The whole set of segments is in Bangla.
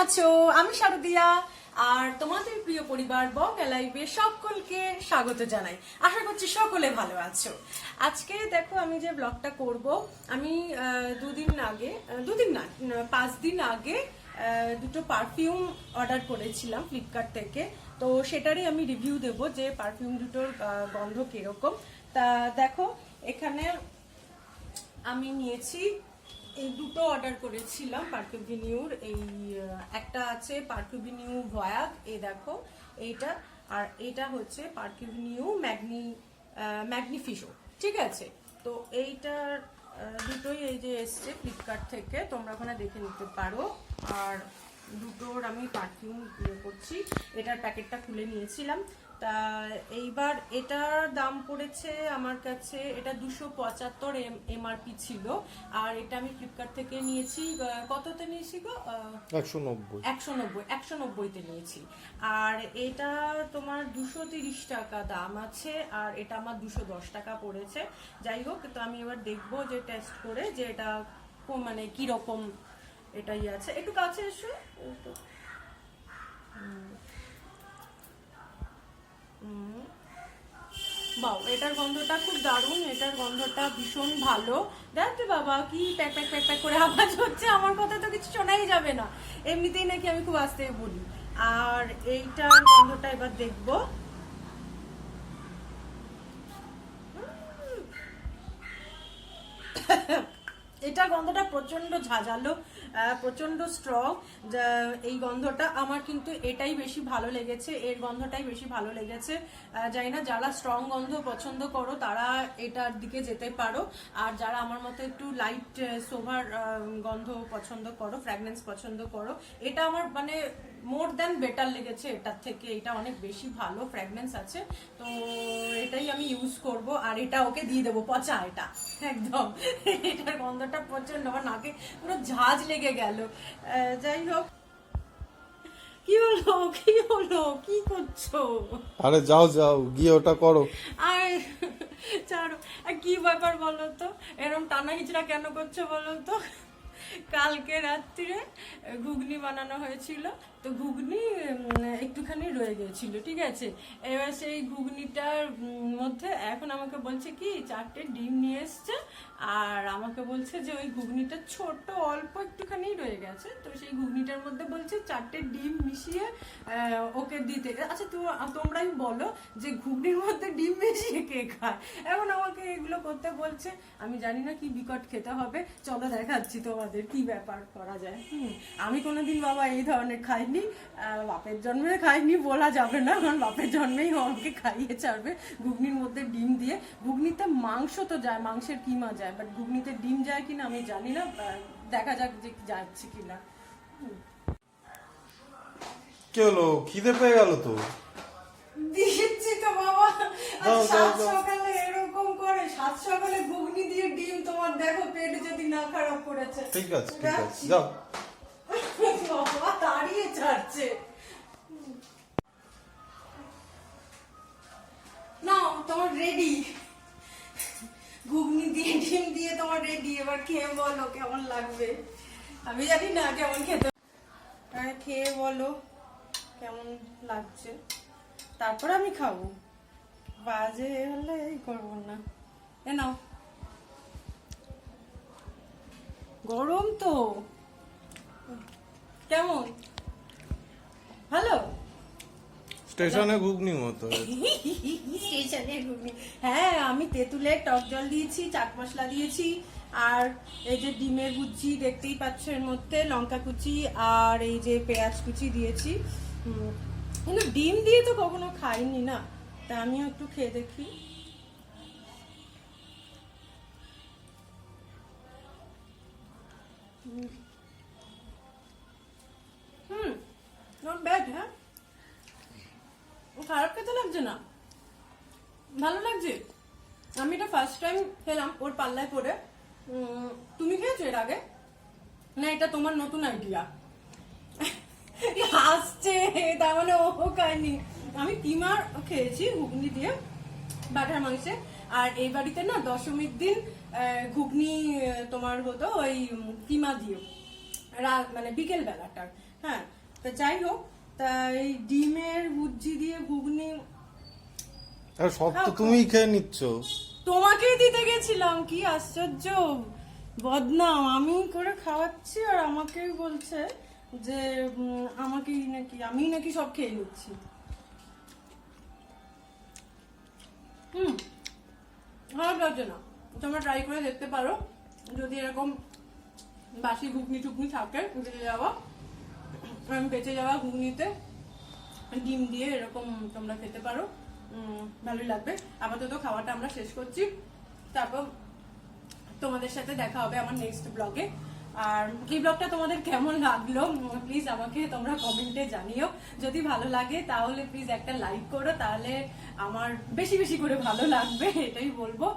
আছো? আমি শারদিয়া আর তোমাদের প্রিয় পরিবার বং লাইভে সকলকে স্বাগত জানাই। আশা করছি সকলে ভালো আছো। আজকে দেখো আমি যে ব্লগটা করব, আমি 5 দিন আগে দুটো পারফিউম অর্ডার করেছিলাম ফ্লিপকার্ট থেকে। তো সেটারই আমি রিভিউ দেব যে পারফিউম দুটোর গন্ধ কিরকম। তা দেখো এখানে আমি নিয়েছি, এই দুটো অর্ডার করেছিলাম পারফিউমিনিউর। এই একটা আছে পারফিউমিনিউ ভয়াগ, এই দেখো এইটা, আর এটা হচ্ছে পারফিউমিনিউ ম্যাগনিফিশো, ঠিক আছে। তো এইটার দুটোই এই যে এসছে ফ্লিপকার্ট থেকে, তোমরা ওখানে দেখে নিতে পারো। আর দুটোর আমি পারফিউম ইয়ে করছি, এটার প্যাকেটটা খুলে নিয়েছিলাম। তা এইবার এটার দাম পড়েছে আমার কাছে, এটা 275 এমআরপি ছিল। আর এটা আমি ফ্লিপকার্ট থেকে নিয়েছি, কততে নিয়েছি গো? 190তে নিয়েছি। আর এটা তোমার 230 টাকা দাম আছে, আর এটা আমার 210 টাকা পড়েছে। যাই হোক, তো আমি এবার দেখবো যে টেস্ট করে যে এটা মানে কিরকম এটাই আছে। একটু কাছে এসো। বাও, এটার গন্ধটা খুব দারুণ, এটার গন্ধটা ভীষণ ভালো। দেখতে বাবা কি প্যাক প্যাক প্যাক প্যাক করে আওয়াজ হচ্ছে, আমার কথা তো কিছু শোনাই যাবে না, এমনিতেই নাকি আমি খুব আস্তে বলি। আর এইটার গন্ধটা এবার দেখবো। এটা গন্ধটা প্রচন্ড ঝাঁঝালো, প্রচন্ড স্ট্রং। এই গন্ধটা আমার কিন্তু এটাই বেশি ভালো লেগেছে, এর গন্ধটাই বেশি ভালো লেগেছে। জানি না, যারা স্ট্রং গন্ধ পছন্দ করো তারা এটার দিকে যেতে পারো, আর যারা আমার মতো একটু লাইট সোভার গন্ধ পছন্দ করো, ফ্র্যাগনেন্স পছন্দ করো, এটা আমার মানে মোর দ্যান বেটার লেগেছে এটার থেকে। এটা অনেক বেশি ভালো ফ্র্যাগনেন্স আছে, তো এটাই আমি ইউজ করব। আর এটা ওকে দিয়ে দেবো পচা, এটা একদম এটার গন্ধটা প্রচন্ড, আমার নাকে পুরো ঝাঁজ লেগে গেল। যাই হোক, কি হলো কি করছো? আরে যাও যাও গিয়ে ওটা করো। আর ছাড়ো, কি ব্যাপার বলো তো, এরকম টানা হিচড়া কেন করছো বলো তো? কালকে রাত্রিরে ঘুগনি বানানো হয়েছিল, তো ঘুগনি একটুখানি রয়ে গেছিল, ঠিক আছে। এবার সেই ঘুগনিটার মধ্যে এখন আমাকে বলছে কি 4টে ডিম নিয়ে এসছে, আর আমাকে বলছে যে ওই ঘুগনিটা ছোট অল্প একটুখানি রয়ে গেছে, তো সেই ঘুগনিটার মধ্যে বলছে 4টে ডিম মিশিয়ে ওকে দিতে। আচ্ছা তোমরাই বলো যে ঘুগনির মধ্যে ডিম মিশিয়ে কে খায়? এখন আমাকে এগুলো করতে বলছে, আমি জানি না কি বিকট খেতে হবে, চলো দেখাচ্ছি তোমাদের কি ব্যাপার করা যায়। আমি কোনোদিন বাবা এই ধরনের খাইনি, বাপের জন্মে খাইনি বলা যাবে না, কারণ বাপের জন্মেই আমাকে খাইয়ে ছাড়বে ঘুগনির মধ্যে ডিম দিয়ে। ঘুগনিতে মাংস তো যায়, মাংসের কিমা যায়, বাট ঘুগনিতে ডিম যায় কিনা আমি জানি না, দেখা যাক যে যাচ্ছে কিনা। কি হলো, খিদে পেয়ে গেল তো? দিচ্ছি তো বাবা, সাত সকালে এরকম করে, সাত সকালে ঘুগনি দিয়ে ডিম, তোমার দেখো পেট যদি না খারাপ করেছে। ঠিক আছে ঠিক আছে, যাও। বাবা দাঁড়িয়ে ছাড়ছে না, তোমার রেডি ঘুগনি দিয়ে ডিম দিয়ে তোমার রেডি। এবার খেয়ে বলো কেমন লাগবে। আমি জানি না কেমন খেতে, খেয়ে বলো কেমন লাগছে, তারপর আমি খাবো। বাজে হলে এই করবো না। এ নাও, গরম তো, কেমন ভালো? স্টেশনে ঘুগনি মতো। স্টেশনের ঘুগনি, হ্যাঁ। আমি তেঁতুলের টক জল দিয়েছি, চাট মশলা দিয়েছি, আর এই যে ডিমের কুচি দেখতেই পাচ্ছ, এর মধ্যে লঙ্কা কুচি আর এই যে পেঁয়াজ কুচি দিয়েছি। কিন্তু ডিম দিয়ে তো কখনো খাইনি না, তা আমিও একটু খেয়ে দেখি। Not bad. হ্যাঁ, খারাপ খেতে লাগছে না, ভালো লাগছে। আমি এটা ফার্স্ট টাইম খেলাম ওর পাল্লায় পড়ে। তুমি খেয়েছো এর আগে? না এটা তোমার নতুন আইডিয়া? হাসছে, তার মানে ও খায়নি। আমি কিমার খেয়েছি ঘুগনি দিয়ে, বাটার মাংসে। আর এই বাড়িতে না দশমীর দিন ঘুগনি তোমার হতো ওই কিমা দিয়ে, রাত মানে বিকেল বেলাটার। হ্যাঁ, তা যাই হোক, তা এই ডিমের ভুজি দিয়ে ঘুগনি আর সব তো তুমিই খেয়ে নিচ্ছ। তোমাকেই দিতে গেছিলাম, কি আশ্চর্য বদনাম, আমি করে খাওয়াচ্ছি আর আমাকেই বলছে যে আমাকেই নাকি, আমি নাকি সব খেয়ে নিচ্ছি। খারাপ লাগছে না, তোমরা ট্রাই করে দেখতে পারো, যদি এরকম বাসি ঘুগনি টুগনি থাকে বেঁচে যাওয়া ঘুগনিতে ডিম দিয়ে এরকম তোমরা খেতে পারো, ভালোই লাগবে। আপাতত খাওয়াটা আমরা শেষ করছি, তারপর তোমাদের সাথে দেখা হবে আমার নেক্সট ব্লগে। আর এই ব্লগটা তোমাদের কেমন লাগলো প্লিজ আমাকে তোমরা কমেন্টে জানিও। যদি ভালো লাগে তাহলে প্লিজ একটা লাইক করো, তাহলে আমার বেশি বেশি করে ভালো লাগবে, এটাই বলবো।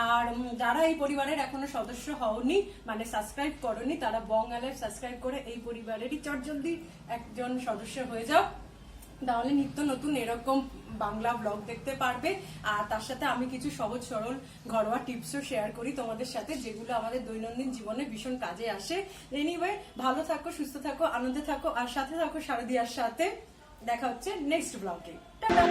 আর যারা এই পরিবারের এখনো সদস্য হওনি, মানে সাবস্ক্রাইব করোনি, তারা বং লাইফ সাবস্ক্রাইব করে এই পরিবারেরই চটজলদি একজন সদস্য হয়ে যাও, তাহলে নিত্য নতুন এরকম বাংলা ব্লগ দেখতে পারবে। আর তার সাথে আমি কিছু সহজ সরল ঘরোয়া টিপসও শেয়ার করি তোমাদের সাথে, যেগুলো আমাদের দৈনন্দিন জীবনে ভীষণ কাজে আসে। এনিওয়ে, ভালো থাকো, সুস্থ থাকো, আনন্দে থাকো, আর সাথে থাকো শারদিয়ার সাথে। দেখা হচ্ছে নেক্সট ব্লগে। টাটা।